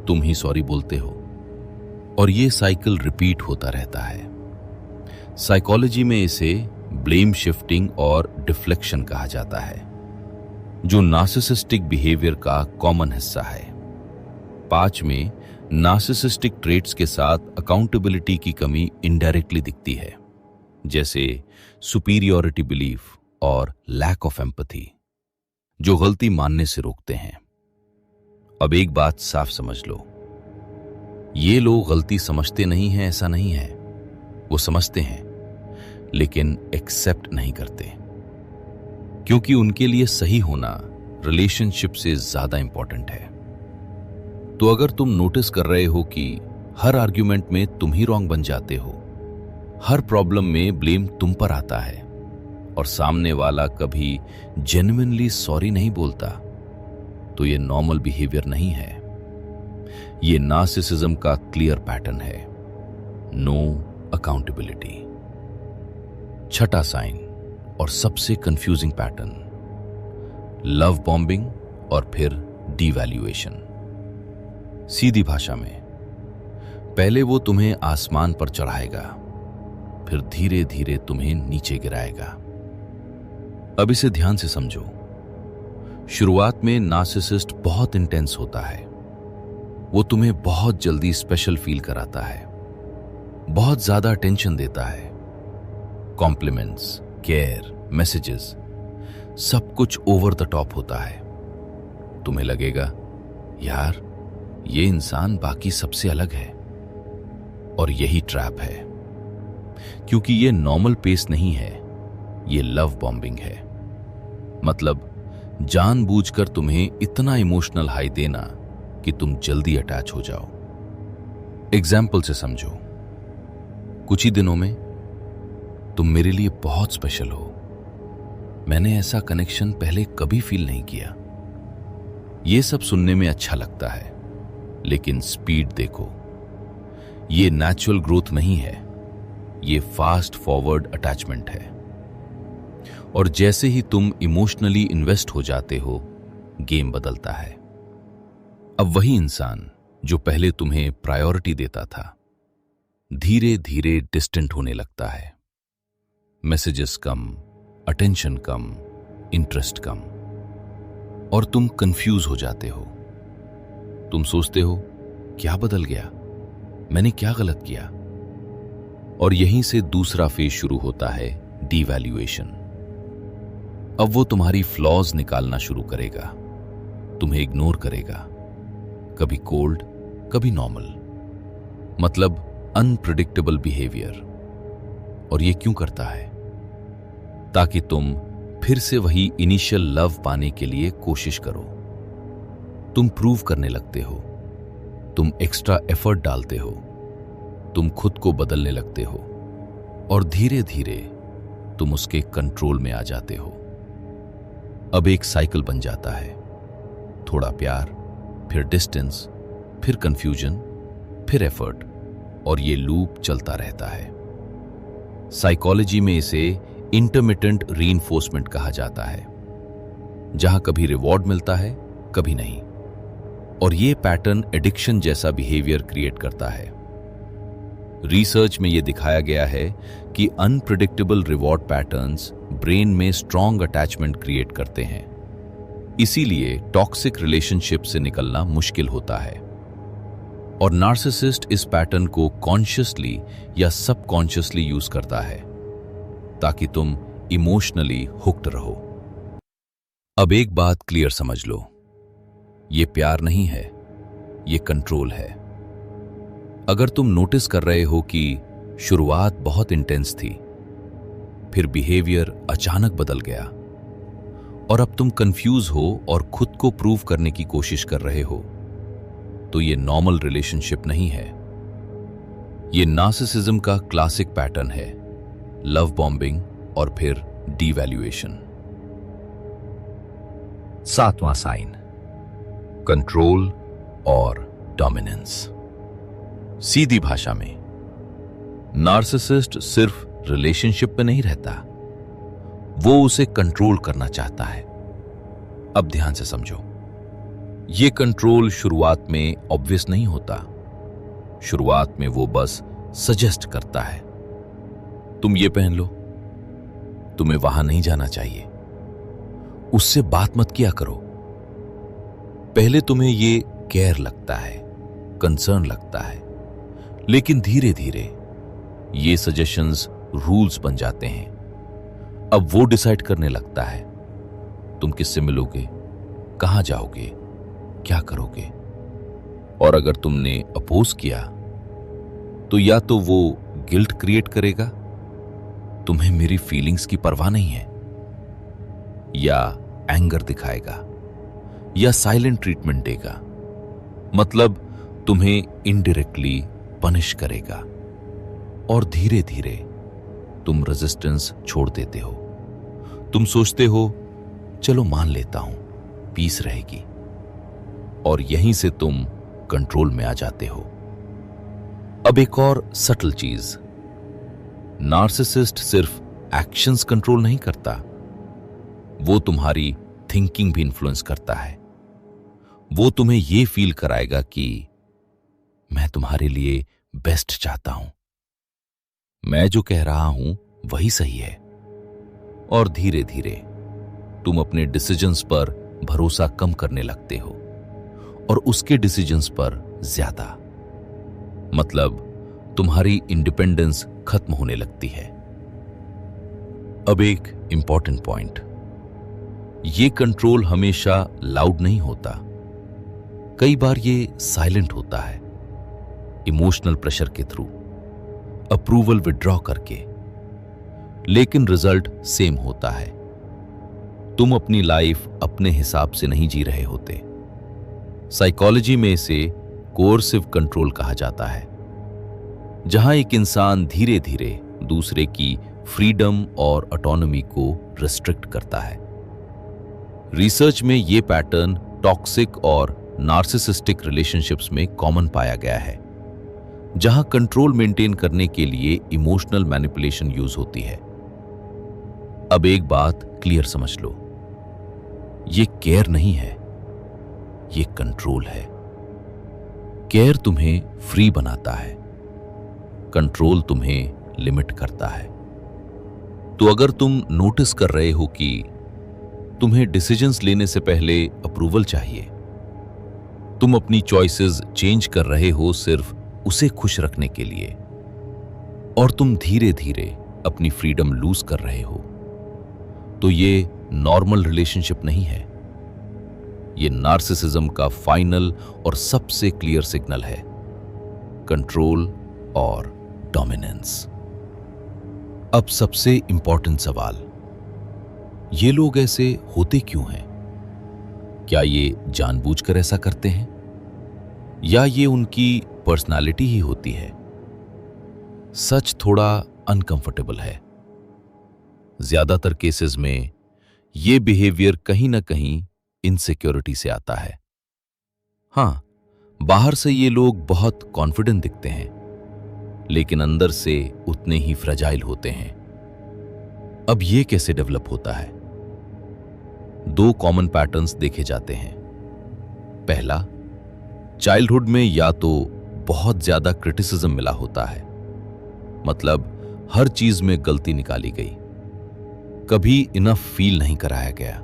तुम ही सॉरी बोलते हो, और ये साइकिल रिपीट होता रहता है। साइकोलॉजी में इसे ब्लेम शिफ्टिंग और डिफ्लेक्शन कहा जाता है, जो नार्सिसिस्टिक बिहेवियर का कॉमन हिस्सा है। 5 में नार्सिसिस्टिक ट्रेट्स के साथ अकाउंटेबिलिटी की कमी इनडायरेक्टली दिखती है, जैसे सुपीरियॉरिटी बिलीफ और लैक ऑफ एम्पैथी, जो गलती मानने से रोकते हैं। अब एक बात साफ समझ लो, ये लोग गलती समझते नहीं हैं ऐसा नहीं है, वो समझते हैं लेकिन एक्सेप्ट नहीं करते, क्योंकि उनके लिए सही होना रिलेशनशिप से ज्यादा इंपॉर्टेंट है। तो अगर तुम नोटिस कर रहे हो कि हर आर्ग्यूमेंट में तुम ही रॉन्ग बन जाते हो, हर प्रॉब्लम में ब्लेम तुम पर आता है, और सामने वाला कभी जेन्युइनली सॉरी नहीं बोलता, तो ये नॉर्मल बिहेवियर नहीं है, ये नार्सिसिज्म का क्लियर पैटर्न है, नो अकाउंटेबिलिटी। 6वां साइन और सबसे कंफ्यूजिंग पैटर्न, लव बॉम्बिंग और फिर डीवैल्यूएशन। सीधी भाषा में, पहले वो तुम्हें आसमान पर चढ़ाएगा, फिर धीरे धीरे तुम्हें नीचे गिराएगा। अब इसे ध्यान से समझो। शुरुआत में नार्सिसिस्ट बहुत इंटेंस होता है, वो तुम्हें बहुत जल्दी स्पेशल फील कराता है, बहुत ज्यादा अटेंशन देता है, कॉम्प्लीमेंट्स, केयर, मैसेजेस, सब कुछ ओवर द टॉप होता है। तुम्हें लगेगा, यार ये इंसान बाकी सबसे अलग है। और यही ट्रैप है, क्योंकि ये नॉर्मल पेस नहीं है, ये लव बॉम्बिंग है। मतलब जानबूझकर तुम्हें इतना इमोशनल हाई देना कि तुम जल्दी अटैच हो जाओ। एग्जाम्पल से समझो। कुछ ही दिनों में तुम मेरे लिए बहुत स्पेशल हो। मैंने ऐसा कनेक्शन पहले कभी फील नहीं किया। ये सब सुनने में अच्छा लगता है, लेकिन स्पीड देखो। ये नेचुरल ग्रोथ नहीं है, ये फास्ट फॉरवर्ड अटैचमेंट है। और जैसे ही तुम इमोशनली इन्वेस्ट हो जाते हो, गेम बदलता है। अब वही इंसान जो पहले तुम्हें प्रायोरिटी देता था, धीरे धीरे डिस्टेंट होने लगता है। मैसेजेस कम, अटेंशन कम, इंटरेस्ट कम, और तुम कंफ्यूज हो जाते हो। तुम सोचते हो, क्या बदल गया? मैंने क्या गलत किया? और यहीं से दूसरा फेज शुरू होता है, डीवैल्यूएशन। अब वो तुम्हारी फ्लॉज निकालना शुरू करेगा, तुम्हें इग्नोर करेगा, कभी कोल्ड, कभी नॉर्मल, मतलब अनप्रेडिक्टेबल बिहेवियर। और ये क्यों करता है? ताकि तुम फिर से वही इनिशियल लव पाने के लिए कोशिश करो। तुम प्रूव करने लगते हो, तुम एक्स्ट्रा एफर्ट डालते हो, तुम खुद को बदलने लगते हो, और धीरे धीरे तुम उसके कंट्रोल में आ जाते हो। अब एक साइकिल बन जाता है, थोड़ा प्यार, फिर डिस्टेंस, फिर कंफ्यूजन, फिर एफर्ट, और ये लूप चलता रहता है। साइकोलॉजी में इसे इंटरमिटेंट रीइंफोर्समेंट कहा जाता है, जहां कभी रिवॉर्ड मिलता है, कभी नहीं। और ये पैटर्न एडिक्शन जैसा बिहेवियर क्रिएट करता है। रिसर्च में यह दिखाया गया है कि अनप्रेडिक्टेबल रिवॉर्ड पैटर्न्स ब्रेन में स्ट्रॉन्ग अटैचमेंट क्रिएट करते हैं। इसीलिए टॉक्सिक रिलेशनशिप से निकलना मुश्किल होता है। और नार्सिसिस्ट इस पैटर्न को कॉन्शियसली या सबकॉन्शियसली यूज करता है, ताकि तुम इमोशनली हुक्ड रहो। अब एक बात क्लियर समझ लो, ये प्यार नहीं है, ये कंट्रोल है। अगर तुम नोटिस कर रहे हो कि शुरुआत बहुत इंटेंस थी, फिर बिहेवियर अचानक बदल गया, और अब तुम कंफ्यूज हो और खुद को प्रूव करने की कोशिश कर रहे हो, तो ये नॉर्मल रिलेशनशिप नहीं है। ये नार्सिसिज्म का क्लासिक पैटर्न है, लव बॉम्बिंग और फिर डीवैल्यूएशन। 7वां साइन, कंट्रोल और डोमिनेंस। सीधी भाषा में, नार्सिसिस्ट सिर्फ रिलेशनशिप में नहीं रहता, वो उसे कंट्रोल करना चाहता है। अब ध्यान से समझो, ये कंट्रोल शुरुआत में ऑब्वियस नहीं होता। शुरुआत में वो बस सजेस्ट करता है, तुम ये पहन लो, तुम्हें वहां नहीं जाना चाहिए, उससे बात मत किया करो। पहले तुम्हें ये केयर लगता है, कंसर्न लगता है, लेकिन धीरे धीरे ये सजेशंस रूल्स बन जाते हैं। अब वो डिसाइड करने लगता है तुम किससे मिलोगे, कहां जाओगे, क्या करोगे। और अगर तुमने अपोज किया तो या तो वो गिल्ट क्रिएट करेगा, तुम्हें मेरी फीलिंग्स की परवाह नहीं है, या एंगर दिखाएगा, या साइलेंट ट्रीटमेंट देगा, मतलब तुम्हें इनडायरेक्टली पनिश करेगा। और धीरे धीरे तुम रेजिस्टेंस छोड़ देते हो। तुम सोचते हो चलो मान लेता हूं, पीस रहेगी, और यहीं से तुम कंट्रोल में आ जाते हो। अब एक और सटल चीज, नार्सिसिस्ट सिर्फ एक्शंस कंट्रोल नहीं करता, वो तुम्हारी थिंकिंग भी इन्फ्लुएंस करता है। वो तुम्हें यह फील कराएगा कि मैं तुम्हारे लिए बेस्ट चाहता हूं, मैं जो कह रहा हूं वही सही है। और धीरे धीरे तुम अपने डिसीजंस पर भरोसा कम करने लगते हो, और उसके डिसीजंस पर ज्यादा। मतलब तुम्हारी इंडिपेंडेंस खत्म होने लगती है। अब एक इंपॉर्टेंट पॉइंट, ये कंट्रोल हमेशा लाउड नहीं होता। कई बार ये साइलेंट होता है, इमोशनल प्रेशर के थ्रू, अप्रूवल विड्रॉ करके, लेकिन रिजल्ट सेम होता है। तुम अपनी लाइफ अपने हिसाब से नहीं जी रहे होते। साइकोलॉजी में इसे कोर्सिव कंट्रोल कहा जाता है, जहां एक इंसान धीरे धीरे दूसरे की फ्रीडम और ऑटोनॉमी को रिस्ट्रिक्ट करता है। रिसर्च में यह पैटर्न टॉक्सिक और नार्सिसिस्टिक रिलेशनशिप्स में कॉमन पाया गया है, जहां कंट्रोल मेंटेन करने के लिए इमोशनल मैनिपुलेशन यूज होती है। अब एक बात क्लियर समझ लो, ये केयर नहीं है, ये कंट्रोल है। केयर तुम्हें फ्री बनाता है, कंट्रोल तुम्हें लिमिट करता है। तो अगर तुम नोटिस कर रहे हो कि तुम्हें डिसीजंस लेने से पहले अप्रूवल चाहिए, तुम अपनी चॉइसेस चेंज कर रहे हो सिर्फ उसे खुश रखने के लिए, और तुम धीरे धीरे अपनी फ्रीडम लूज कर रहे हो, तो ये नॉर्मल रिलेशनशिप नहीं है। ये नार्सिसिज्म का फाइनल और सबसे क्लियर सिग्नल है, कंट्रोल और डोमिनेंस। अब सबसे इंपॉर्टेंट सवाल, ये लोग ऐसे होते क्यों हैं? क्या ये जानबूझकर ऐसा करते हैं, या ये उनकी पर्सनालिटी ही होती है? सच थोड़ा अनकंफर्टेबल है। ज्यादातर केसेस में ये बिहेवियर कहीं ना कहीं इनसिक्योरिटी से आता है। हां, बाहर से ये लोग बहुत कॉन्फिडेंट दिखते हैं, लेकिन अंदर से उतने ही फ्रेजाइल होते हैं। अब ये कैसे डेवलप होता है? दो कॉमन पैटर्न्स देखे जाते हैं। पहला, चाइल्डहुड में या तो बहुत ज्यादा क्रिटिसिज्म मिला होता है, मतलब हर चीज में गलती निकाली गई, कभी इनफ फील नहीं कराया गया,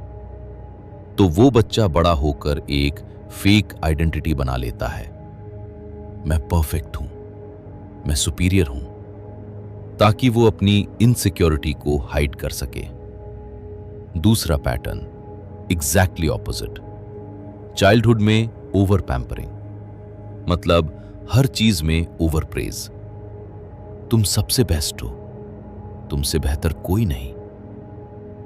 तो वो बच्चा बड़ा होकर एक फेक आइडेंटिटी बना लेता है। मैं परफेक्ट हूं, मैं सुपीरियर हूं, ताकि वो अपनी इनसिक्योरिटी को हाइड कर सके। दूसरा पैटर्न एग्जैक्टली ऑपोजिट, चाइल्डहुड में ओवर पैम्परिंग, मतलब हर चीज में ओवर प्रेज। तुम सबसे बेस्ट हो, तुमसे बेहतर कोई नहीं।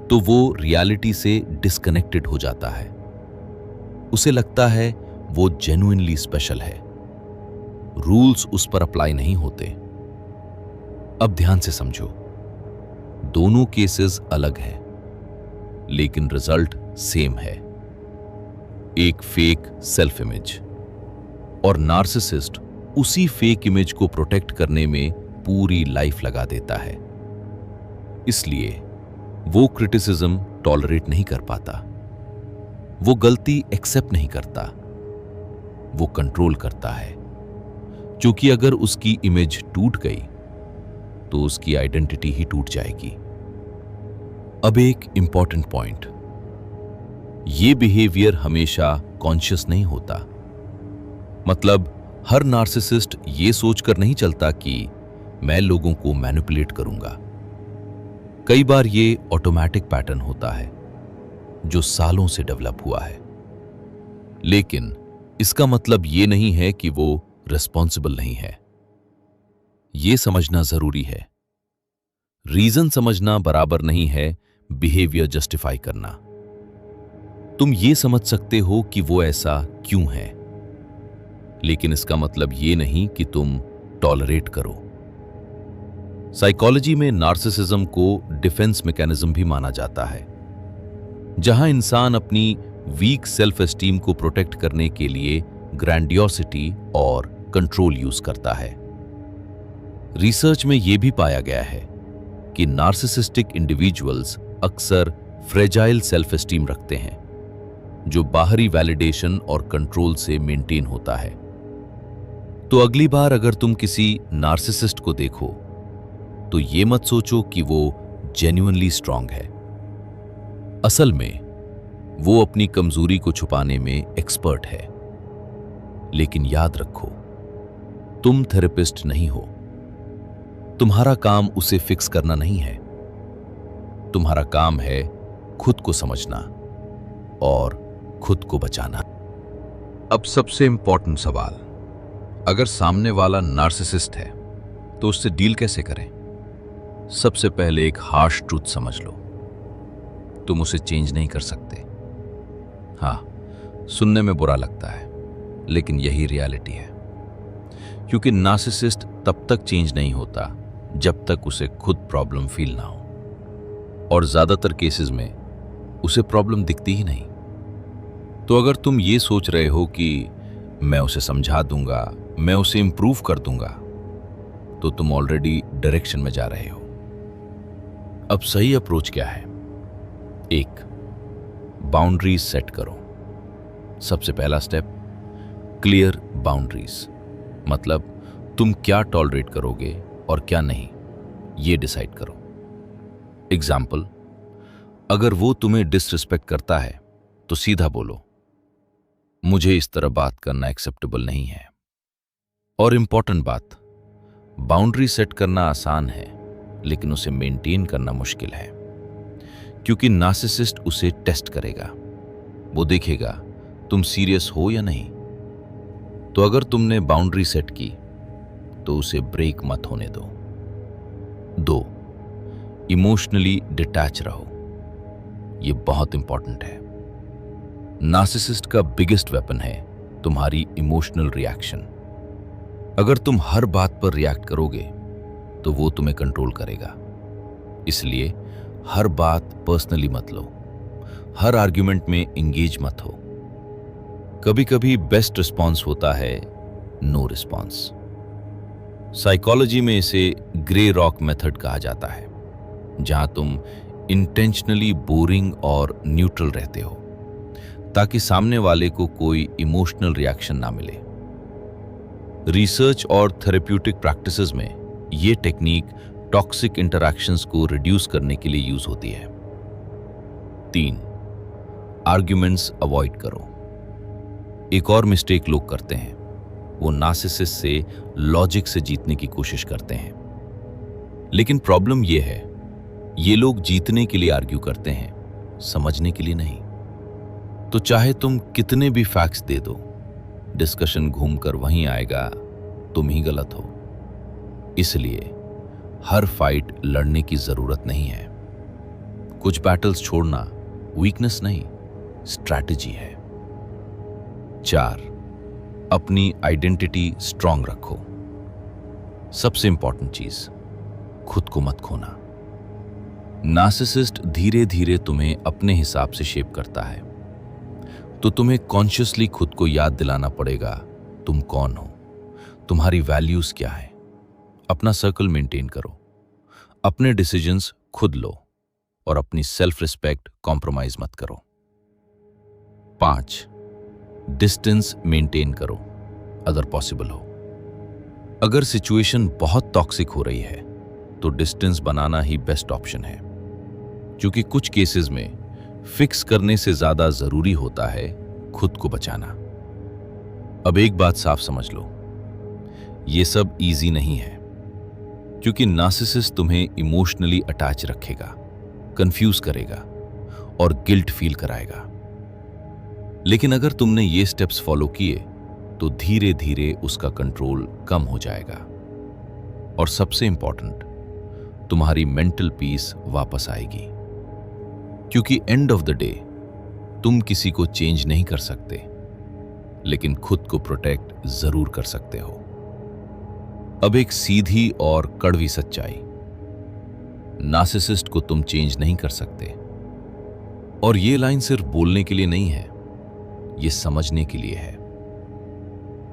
तो वो रियलिटी से डिस्कनेक्टेड हो जाता है। उसे लगता है वो जेन्युइनली स्पेशल है, रूल्स उस पर अप्लाई नहीं होते। अब ध्यान से समझो, दोनों केसेस अलग हैं, लेकिन रिजल्ट सेम है। एक फेक सेल्फ इमेज, और नार्सिसिस्ट उसी फेक इमेज को प्रोटेक्ट करने में पूरी लाइफ लगा देता है। इसलिए वो क्रिटिसिज्म टॉलरेट नहीं कर पाता, वो गलती एक्सेप्ट नहीं करता, वो कंट्रोल करता है, क्योंकि अगर उसकी इमेज टूट गई तो उसकी आइडेंटिटी ही टूट जाएगी। अब एक इंपॉर्टेंट पॉइंट, ये बिहेवियर हमेशा कॉन्शियस नहीं होता। मतलब हर नार्सिसिस्ट ये सोचकर नहीं चलता कि मैं लोगों को मैनिपुलेट करूंगा। कई बार ये ऑटोमेटिक पैटर्न होता है जो सालों से डेवलप हुआ है, लेकिन इसका मतलब ये नहीं है कि वो रिस्पॉन्सिबल नहीं है। ये समझना जरूरी है। रीजन समझना बराबर नहीं है बिहेवियर जस्टिफाई करना। तुम ये समझ सकते हो कि वो ऐसा क्यों है, लेकिन इसका मतलब ये नहीं कि तुम टॉलरेट करो। साइकोलॉजी में नार्सिसिज्म को डिफेंस मैकेनिज्म भी माना जाता है, जहां इंसान अपनी वीक सेल्फ एस्टीम को प्रोटेक्ट करने के लिए ग्रैंडियोसिटी और कंट्रोल यूज करता है। रिसर्च में यह भी पाया गया है कि नार्सिसिस्टिक इंडिविजुअल्स अक्सर फ्रेजाइल सेल्फ एस्टीम रखते हैं, जो बाहरी वैलिडेशन और कंट्रोल से मेंटेन होता है। तो अगली बार अगर तुम किसी नार्सिसिस्ट को देखो तो ये मत सोचो कि वो जेन्युइनली स्ट्रांग है। असल में वो अपनी कमजोरी को छुपाने में एक्सपर्ट है। लेकिन याद रखो, तुम थेरेपिस्ट नहीं हो। तुम्हारा काम उसे फिक्स करना नहीं है। तुम्हारा काम है खुद को समझना और खुद को बचाना। अब सबसे इंपॉर्टेंट सवाल, अगर सामने वाला नार्सिसिस्ट है तो उससे डील कैसे करें? सबसे पहले एक हार्श ट्रूथ समझ लो, तुम उसे चेंज नहीं कर सकते। हाँ, सुनने में बुरा लगता है, लेकिन यही रियलिटी है। क्योंकि नार्सिसिस्ट तब तक चेंज नहीं होता जब तक उसे खुद प्रॉब्लम फील ना हो, और ज्यादातर केसेस में उसे प्रॉब्लम दिखती ही नहीं। तो अगर तुम ये सोच रहे हो कि मैं उसे समझा दूंगा, मैं उसे इंप्रूव कर दूंगा, तो तुम ऑलरेडी डायरेक्शन में जा रहे हो। अब सही अप्रोच क्या है? 1, बाउंड्रीज सेट करो। सबसे पहला स्टेप, क्लियर बाउंड्रीज। मतलब तुम क्या टॉलरेट करोगे और क्या नहीं, ये डिसाइड करो। एग्जाम्पल, अगर वो तुम्हें डिसरिस्पेक्ट करता है तो सीधा बोलो, मुझे इस तरह बात करना एक्सेप्टेबल नहीं है। और इंपॉर्टेंट बात, बाउंड्री सेट करना आसान है, लेकिन उसे मेंटेन करना मुश्किल है। क्योंकि नार्सिसिस्ट उसे टेस्ट करेगा, वो देखेगा तुम सीरियस हो या नहीं। तो अगर तुमने बाउंड्री सेट की तो उसे ब्रेक मत होने दो। 2, इमोशनली डिटैच रहो। यह बहुत इंपॉर्टेंट है। नार्सिसिस्ट का बिगेस्ट वेपन है तुम्हारी इमोशनल रिएक्शन। अगर तुम हर बात पर रिएक्ट करोगे तो वो तुम्हें कंट्रोल करेगा। इसलिए हर बात पर्सनली मत लो, हर आर्ग्यूमेंट में एंगेज मत हो। कभी कभी बेस्ट रिस्पॉन्स होता है नो रिस्पॉन्स। साइकोलॉजी में इसे ग्रे रॉक मेथड कहा जाता है, जहां तुम इंटेंशनली बोरिंग और न्यूट्रल रहते हो ताकि सामने वाले को कोई इमोशनल रिएक्शन ना मिले। रिसर्च और थेरेप्यूटिक प्रैक्टिसेस में यह टेक्निक टॉक्सिक इंटरैक्शंस को रिड्यूस करने के लिए यूज होती है। 3, आर्ग्यूमेंट्स अवॉइड करो। एक और मिस्टेक लोग करते हैं, वो नार्सिसिस्ट से लॉजिक से जीतने की कोशिश करते हैं। लेकिन प्रॉब्लम यह है, ये लोग जीतने के लिए आर्ग्यू करते हैं, समझने के लिए नहीं। तो चाहे तुम कितने भी फैक्ट्स दे दो, डिस्कशन घूमकर वहीं आएगा, तुम ही गलत हो। इसलिए हर फाइट लड़ने की जरूरत नहीं है। कुछ बैटल्स छोड़ना वीकनेस नहीं, स्ट्रैटेजी है। 4, अपनी आइडेंटिटी स्ट्रांग रखो। सबसे इंपॉर्टेंट चीज, खुद को मत खोना। नार्सिसिस्ट धीरे धीरे तुम्हें अपने हिसाब से शेप करता है, तो तुम्हें कॉन्शियसली खुद को याद दिलाना पड़ेगा तुम कौन हो, तुम्हारी वैल्यूज क्या है। अपना सर्कल मेंटेन करो, अपने डिसीजंस खुद लो और अपनी सेल्फ रिस्पेक्ट कॉम्प्रोमाइज मत करो। 5, डिस्टेंस मेंटेन करो अगर पॉसिबल हो। अगर सिचुएशन बहुत टॉक्सिक हो रही है तो डिस्टेंस बनाना ही बेस्ट ऑप्शन है, क्योंकि कुछ केसेस में फिक्स करने से ज्यादा जरूरी होता है खुद को बचाना। अब एक बात साफ समझ लो, यह सब इजी नहीं है, क्योंकि नार्सिसिस्ट तुम्हें इमोशनली अटैच रखेगा, कंफ्यूज करेगा और गिल्ट फील कराएगा। लेकिन अगर तुमने ये स्टेप्स फॉलो किए तो धीरे धीरे उसका कंट्रोल कम हो जाएगा। और सबसे इंपॉर्टेंट, तुम्हारी मेंटल पीस वापस आएगी। क्योंकि एंड ऑफ द डे तुम किसी को चेंज नहीं कर सकते, लेकिन खुद को प्रोटेक्ट जरूर कर सकते हो। अब एक सीधी और कड़वी सच्चाई, नार्सिसिस्ट को तुम चेंज नहीं कर सकते। और ये लाइन सिर्फ बोलने के लिए नहीं है, ये समझने के लिए है।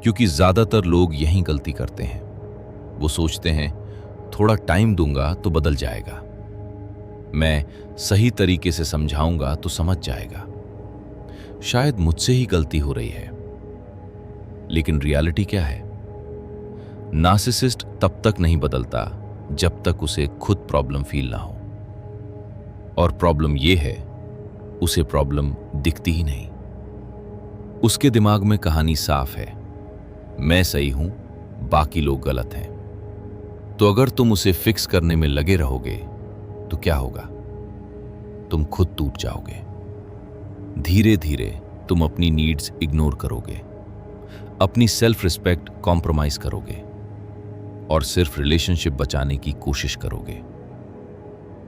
क्योंकि ज्यादातर लोग यही गलती करते हैं। वो सोचते हैं थोड़ा टाइम दूंगा तो बदल जाएगा, मैं सही तरीके से समझाऊंगा तो समझ जाएगा, शायद मुझसे ही गलती हो रही है। लेकिन रियलिटी क्या है? नार्सिसिस्ट तब तक नहीं बदलता जब तक उसे खुद प्रॉब्लम फील ना हो। और प्रॉब्लम यह है, उसे प्रॉब्लम दिखती ही नहीं। उसके दिमाग में कहानी साफ है, मैं सही हूं, बाकी लोग गलत हैं। तो अगर तुम उसे फिक्स करने में लगे रहोगे तो क्या होगा? तुम खुद टूट जाओगे। धीरे धीरे तुम अपनी नीड्स इग्नोर करोगे अपनी सेल्फ रिस्पेक्ट कॉम्प्रोमाइज करोगे और सिर्फ रिलेशनशिप बचाने की कोशिश करोगे।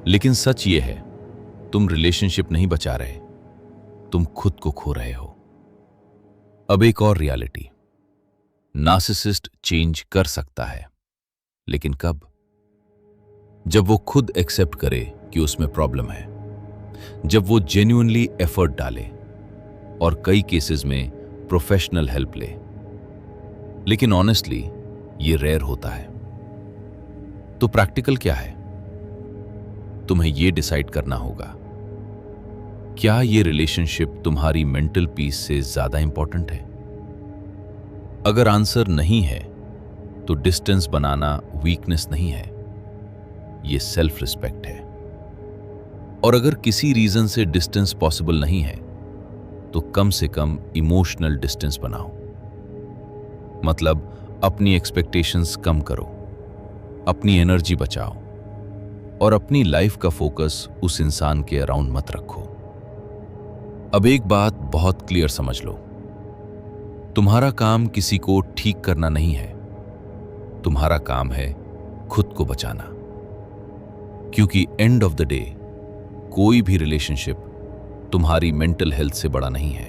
लेकिन सच ये है, तुम रिलेशनशिप नहीं बचा रहे, तुम खुद को खो रहे हो। अब एक और रियलिटी, नार्सिसिस्ट चेंज कर सकता है, लेकिन कब? जब वो खुद एक्सेप्ट करे कि उसमें प्रॉब्लम है, जब वो जेन्युइनली एफर्ट डाले और कई केसेस में प्रोफेशनल हेल्प ले। लेकिन ऑनेस्टली ये रेयर होता है। तो प्रैक्टिकल क्या है? तुम्हें ये डिसाइड करना होगा, क्या ये रिलेशनशिप तुम्हारी मेंटल पीस से ज्यादा इंपॉर्टेंट है? अगर आंसर नहीं है तो डिस्टेंस बनाना वीकनेस नहीं है, ये सेल्फ रिस्पेक्ट है। और अगर किसी रीजन से डिस्टेंस पॉसिबल नहीं है तो कम से कम इमोशनल डिस्टेंस बनाओ। मतलब अपनी एक्सपेक्टेशंस कम करो, अपनी एनर्जी बचाओ और अपनी लाइफ का फोकस उस इंसान के अराउंड मत रखो। अब एक बात बहुत क्लियर समझ लो, तुम्हारा काम किसी को ठीक करना नहीं है, तुम्हारा काम है खुद को बचाना। क्योंकि एंड ऑफ द डे कोई भी रिलेशनशिप तुम्हारी मेंटल हेल्थ से बड़ा नहीं है।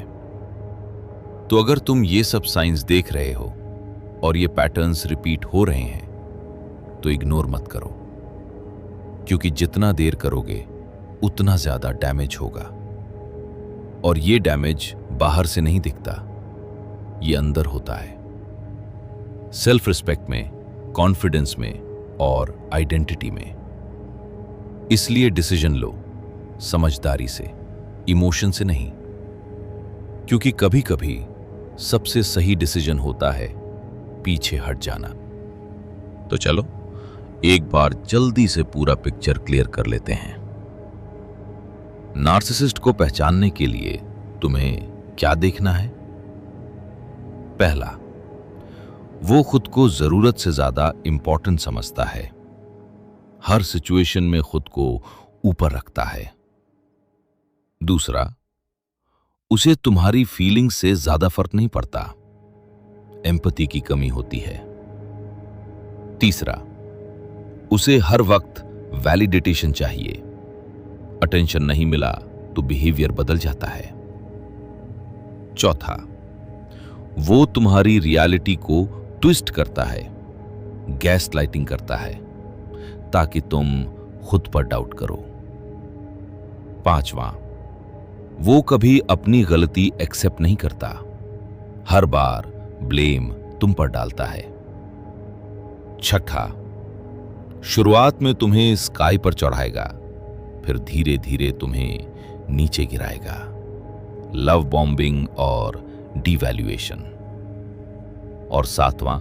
तो अगर तुम ये सब साइंस देख रहे हो और ये पैटर्न्स रिपीट हो रहे हैं तो इग्नोर मत करो, क्योंकि जितना देर करोगे उतना ज्यादा डैमेज होगा। और ये डैमेज बाहर से नहीं दिखता, ये अंदर होता है, सेल्फ रिस्पेक्ट में, कॉन्फिडेंस में और आइडेंटिटी में। इसलिए डिसीजन लो समझदारी से, इमोशन से नहीं, क्योंकि कभी कभी सबसे सही डिसीजन होता है पीछे हट जाना। तो चलो एक बार जल्दी से पूरा पिक्चर क्लियर कर लेते हैं। नार्सिसिस्ट को पहचानने के लिए तुम्हें क्या देखना है? पहला, वो खुद को जरूरत से ज्यादा इंपॉर्टेंट समझता है, हर सिचुएशन में खुद को ऊपर रखता है। दूसरा, उसे तुम्हारी फीलिंग से ज्यादा फर्क नहीं पड़ता, एम्पैथी की कमी होती है। तीसरा, उसे हर वक्त वैलिडेशन चाहिए, अटेंशन नहीं मिला तो बिहेवियर बदल जाता है। चौथा, वो तुम्हारी रियलिटी को ट्विस्ट करता है, गैस लाइटिंग करता है ताकि तुम खुद पर डाउट करो। पांचवा, वो कभी अपनी गलती एक्सेप्ट नहीं करता, हर बार ब्लेम तुम पर डालता है। छठा, शुरुआत में तुम्हें स्काई पर चढ़ाएगा, फिर धीरे धीरे तुम्हें नीचे गिराएगा, लव बॉम्बिंग और डिवैल्यूएशन। और सातवां,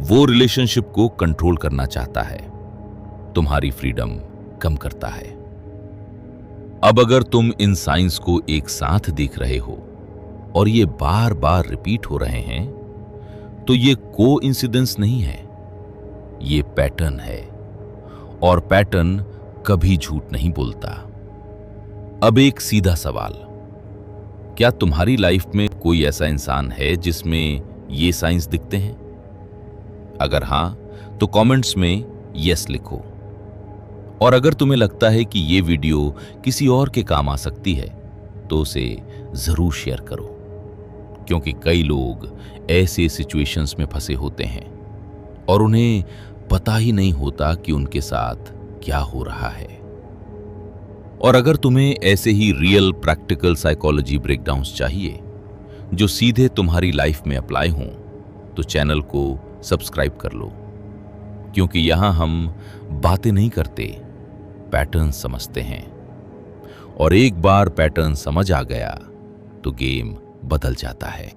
वो रिलेशनशिप को कंट्रोल करना चाहता है, तुम्हारी फ्रीडम कम करता है। अब अगर तुम इन साइंस को एक साथ देख रहे हो और ये बार बार रिपीट हो रहे हैं तो ये कोइंसिडेंस नहीं है, ये पैटर्न है। और पैटर्न कभी झूठ नहीं बोलता। अब एक सीधा सवाल, क्या तुम्हारी लाइफ में कोई ऐसा इंसान है जिसमें ये साइंस दिखते हैं? अगर हां तो कमेंट्स में यस लिखो। और अगर तुम्हें लगता है कि ये वीडियो किसी और के काम आ सकती है तो उसे जरूर शेयर करो, क्योंकि कई लोग ऐसे सिचुएशंस में फंसे होते हैं और उन्हें पता ही नहीं होता कि उनके साथ क्या हो रहा है। और अगर तुम्हें ऐसे ही रियल प्रैक्टिकल साइकोलॉजी ब्रेकडाउन्स चाहिए जो सीधे तुम्हारी लाइफ में अप्लाई हों तो चैनल को सब्सक्राइब कर लो, क्योंकि यहां हम बातें नहीं करते, पैटर्न समझते हैं। और एक बार पैटर्न समझ आ गया तो गेम बदल जाता है।